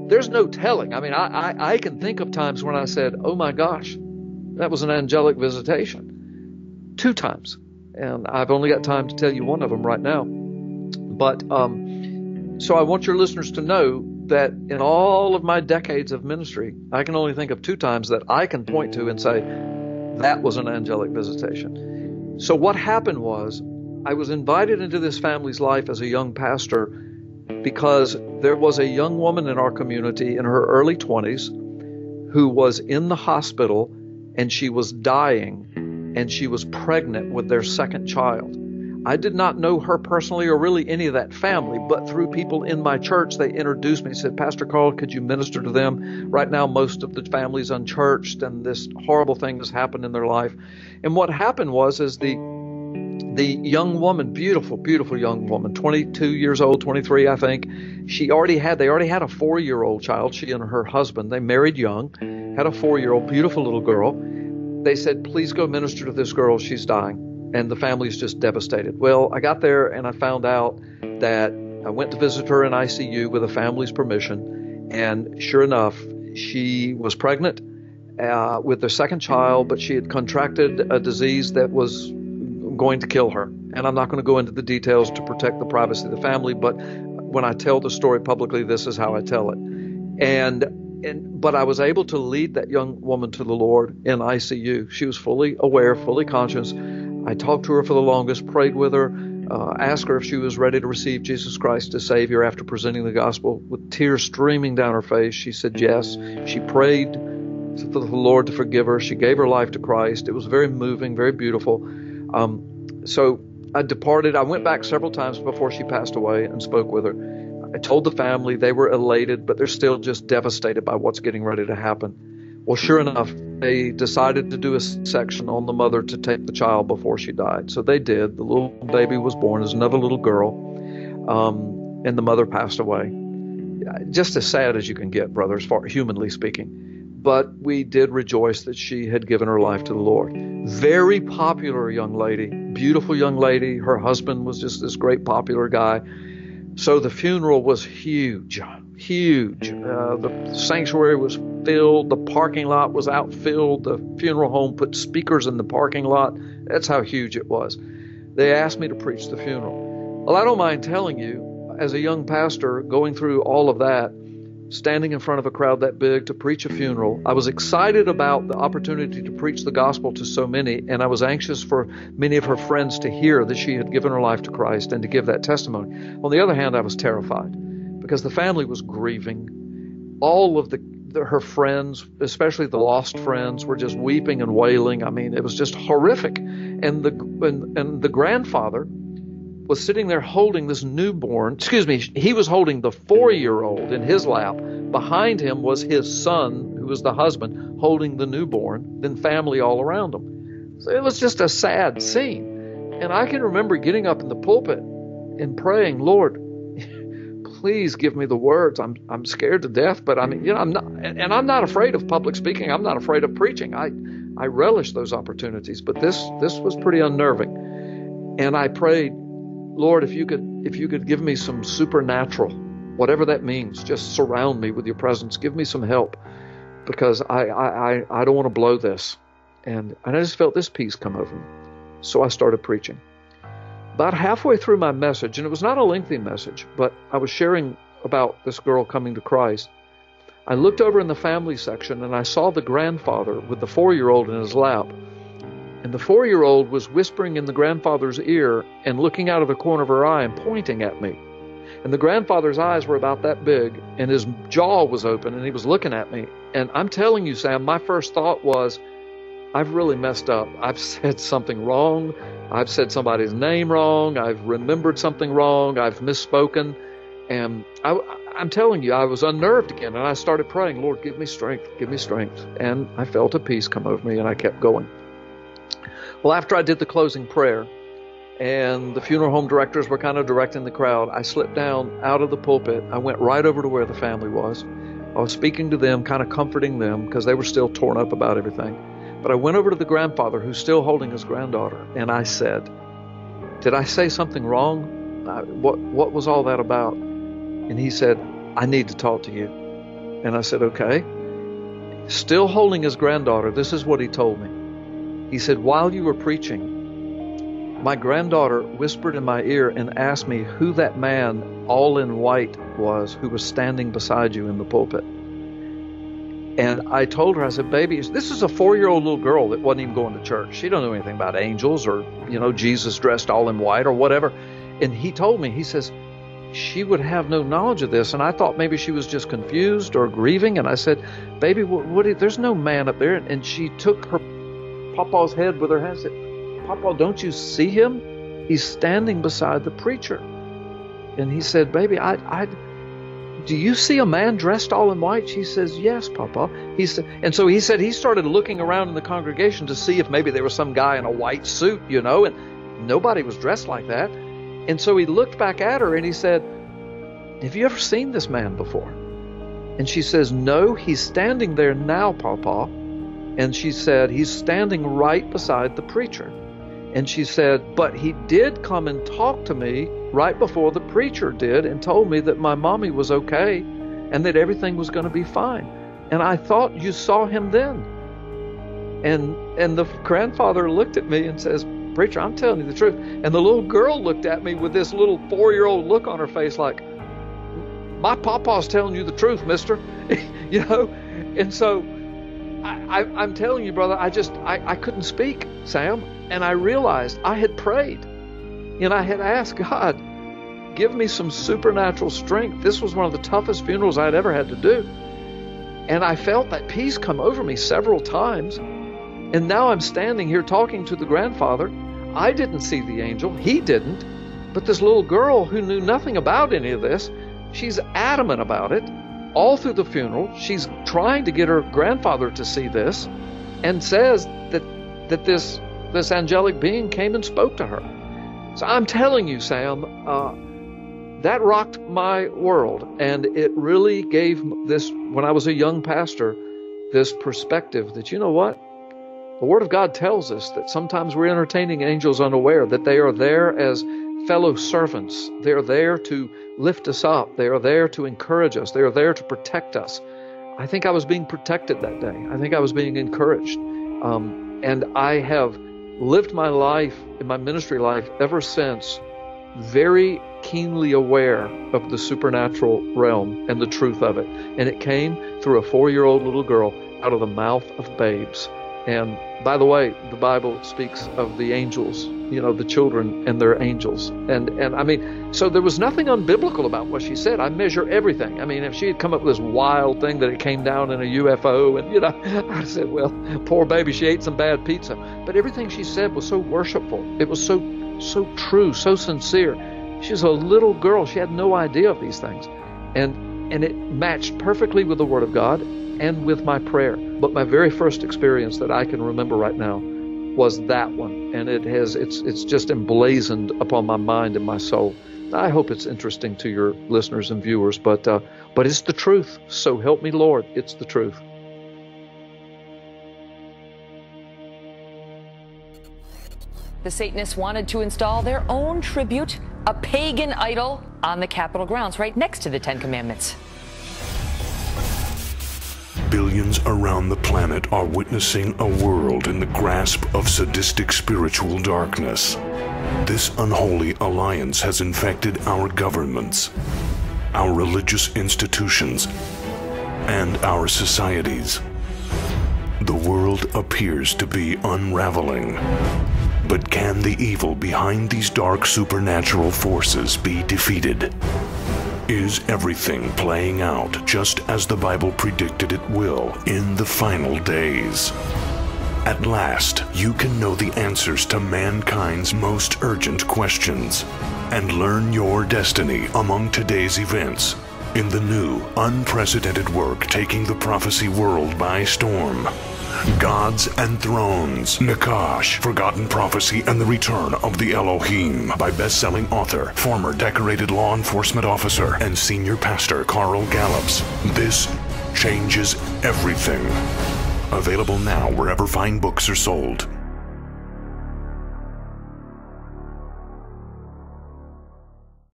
there's no telling. I mean, I can think of times when I said, oh my gosh, that was an angelic visitation. 2 times. And I've only got time to tell you one of them right now. But so I want your listeners to know that in all of my decades of ministry, I can only think of 2 times that I can point to and say, that was an angelic visitation. So what happened was, I was invited into this family's life as a young pastor because there was a young woman in our community in her early 20s who was in the hospital, and she was dying, and she was pregnant with their 2nd child. I did not know her personally or really any of that family, but through people in my church, they introduced me and said, Pastor Carl, could you minister to them? Right now, most of the family's unchurched, and this horrible thing has happened in their life. And what happened was, the young woman, beautiful, beautiful young woman, 22 years old, 23, I think, they already had a 4-year-old child, she and her husband. They married young, had a 4-year-old, beautiful little girl. They said, please go minister to this girl, she's dying. And the family's just devastated. Well, I got there and I found out that I went to visit her in ICU with the family's permission. And sure enough, she was pregnant with their 2nd child, but she had contracted a disease that was going to kill her. And I'm not going to go into the details to protect the privacy of the family, but when I tell the story publicly, this is how I tell it. But I was able to lead that young woman to the Lord in ICU. She was fully aware, fully conscious. I talked to her for the longest, prayed with her, asked her if she was ready to receive Jesus Christ as Savior after presenting the gospel with tears streaming down her face. She said yes. She prayed for the Lord to forgive her. She gave her life to Christ. It was very moving, very beautiful. So I departed. I went back several times before she passed away and spoke with her. I told the family. They were elated, but they're still just devastated by what's getting ready to happen. Well, sure enough, they decided to do a section on the mother to take the child before she died. So they did. The little baby was born as another little girl, and the mother passed away. Just as sad as you can get, brother, as far humanly speaking. But we did rejoice that she had given her life to the Lord. Very popular young lady, beautiful young lady. Her husband was just this great popular guy. So the funeral was huge, huge. The sanctuary was filled. The parking lot was outfilled. The funeral home put speakers in the parking lot. That's how huge it was. They asked me to preach the funeral. Well, I don't mind telling you, as a young pastor going through all of that, standing in front of a crowd that big to preach a funeral, I was excited about the opportunity to preach the gospel to so many, and I was anxious for many of her friends to hear that she had given her life to Christ and to give that testimony. On the other hand, I was terrified because the family was grieving. All of her friends, especially the lost friends, were just weeping and wailing. I mean, it was just horrific. And the grandfather was sitting there holding this newborn. He was holding the 4-year-old in his lap. Behind him was his son, who was the husband, holding the newborn, then family all around him. So it was just a sad scene. And I can remember getting up in the pulpit and praying, Lord, please give me the words. I'm scared to death, but I'm not afraid of public speaking. I'm not afraid of preaching. I relish those opportunities, but this was pretty unnerving. And I prayed, Lord, if you could give me some supernatural, whatever that means, just surround me with your presence. Give me some help, because I don't want to blow this. And I just felt this peace come over me. So I started preaching. About halfway through my message, and it was not a lengthy message, but I was sharing about this girl coming to Christ, I looked over in the family section and I saw the grandfather with the 4-year-old in his lap. And the 4-year-old was whispering in the grandfather's ear and looking out of the corner of her eye and pointing at me. And the grandfather's eyes were about that big, and his jaw was open, and he was looking at me. And I'm telling you, Sam, my first thought was, I've really messed up. I've said something wrong. I've said somebody's name wrong. I've remembered something wrong. I've misspoken. And I'm telling you, I was unnerved again. And I started praying, Lord, give me strength. Give me strength. And I felt a peace come over me, and I kept going. Well, after I did the closing prayer, and the funeral home directors were kind of directing the crowd, I slipped down out of the pulpit. I went right over to where the family was. I was speaking to them, kind of comforting them, because they were still torn up about everything. But I went over to the grandfather, who's still holding his granddaughter, and I said, did I say something wrong? What was all that about? And he said, I need to talk to you. And I said, okay. Still holding his granddaughter, this is what he told me. He said, while you were preaching, my granddaughter whispered in my ear and asked me who that man all in white was who was standing beside you in the pulpit. And I told her, I said, baby, this is a 4-year-old little girl that wasn't even going to church. She don't know anything about angels or, Jesus dressed all in white or whatever. And he told me, he says, she would have no knowledge of this. And I thought maybe she was just confused or grieving. And I said, baby, there's no man up there. And she took her Papa's head with her hand and said, Papa, don't you see him? He's standing beside the preacher. And he said, baby, do you see a man dressed all in white? She says, yes, Papa. He said, and so he said he started looking around in the congregation to see if maybe there was some guy in a white suit, and nobody was dressed like that. And so he looked back at her and he said, have you ever seen this man before? And she says, no, he's standing there now, Papa. And she said, he's standing right beside the preacher. And she said, but he did come and talk to me right before the preacher did and told me that my mommy was okay and that everything was going to be fine. And I thought you saw him then. And the grandfather looked at me and says, preacher, I'm telling you the truth. And the little girl looked at me with this little 4-year-old look on her face like, my papa's telling you the truth, mister. And so I'm telling you, brother, I couldn't speak, Sam. And I realized I had prayed and I had asked God, give me some supernatural strength. This was one of the toughest funerals I'd ever had to do. And I felt that peace come over me several times. And now I'm standing here talking to the grandfather. I didn't see the angel. He didn't. But this little girl who knew nothing about any of this, she's adamant about it all through the funeral. She's trying to get her grandfather to see this and says that this angelic being came and spoke to her. So I'm telling you, Sam, that rocked my world. And it really gave this, when I was a young pastor, this perspective that, you know what? The Word of God tells us that sometimes we're entertaining angels unaware, that they are there as fellow servants. They are there to lift us up. They are there to encourage us. They are there to protect us. I think I was being protected that day. I think I was being encouraged. And I have lived my life, in my ministry life, ever since, very keenly aware of the supernatural realm and the truth of it. And it came through a 4-year-old little girl out of the mouth of babes. And by the way, the Bible speaks of the angels, the children and their angels. And I mean, so there was nothing unbiblical about what she said. I measure everything. I mean, if she had come up with this wild thing that it came down in a UFO and, I said, well, poor baby, she ate some bad pizza. But everything she said was so worshipful. It was so true, so sincere. She was a little girl. She had no idea of these things. And it matched perfectly with the Word of God and with my prayer. But my very first experience that I can remember right now was that one. And it's just emblazoned upon my mind and my soul. I hope it's interesting to your listeners and viewers, but it's the truth. So help me, Lord, it's the truth. The Satanists wanted to install their own tribute, a pagan idol, on the Capitol grounds, right next to the Ten Commandments. Billions around the planet are witnessing a world in the grasp of sadistic spiritual darkness. This unholy alliance has infected our governments, our religious institutions, and our societies. The world appears to be unraveling. But can the evil behind these dark supernatural forces be defeated? Is everything playing out just as the Bible predicted it will in the final days? At last, you can know the answers to mankind's most urgent questions and learn your destiny among today's events in the new, unprecedented work taking the prophecy world by storm. Gods and Thrones, Nakash, Forgotten Prophecy and the Return of the Elohim by best-selling author, former decorated law enforcement officer, and senior pastor Carl Gallups. This changes everything. Available now wherever fine books are sold.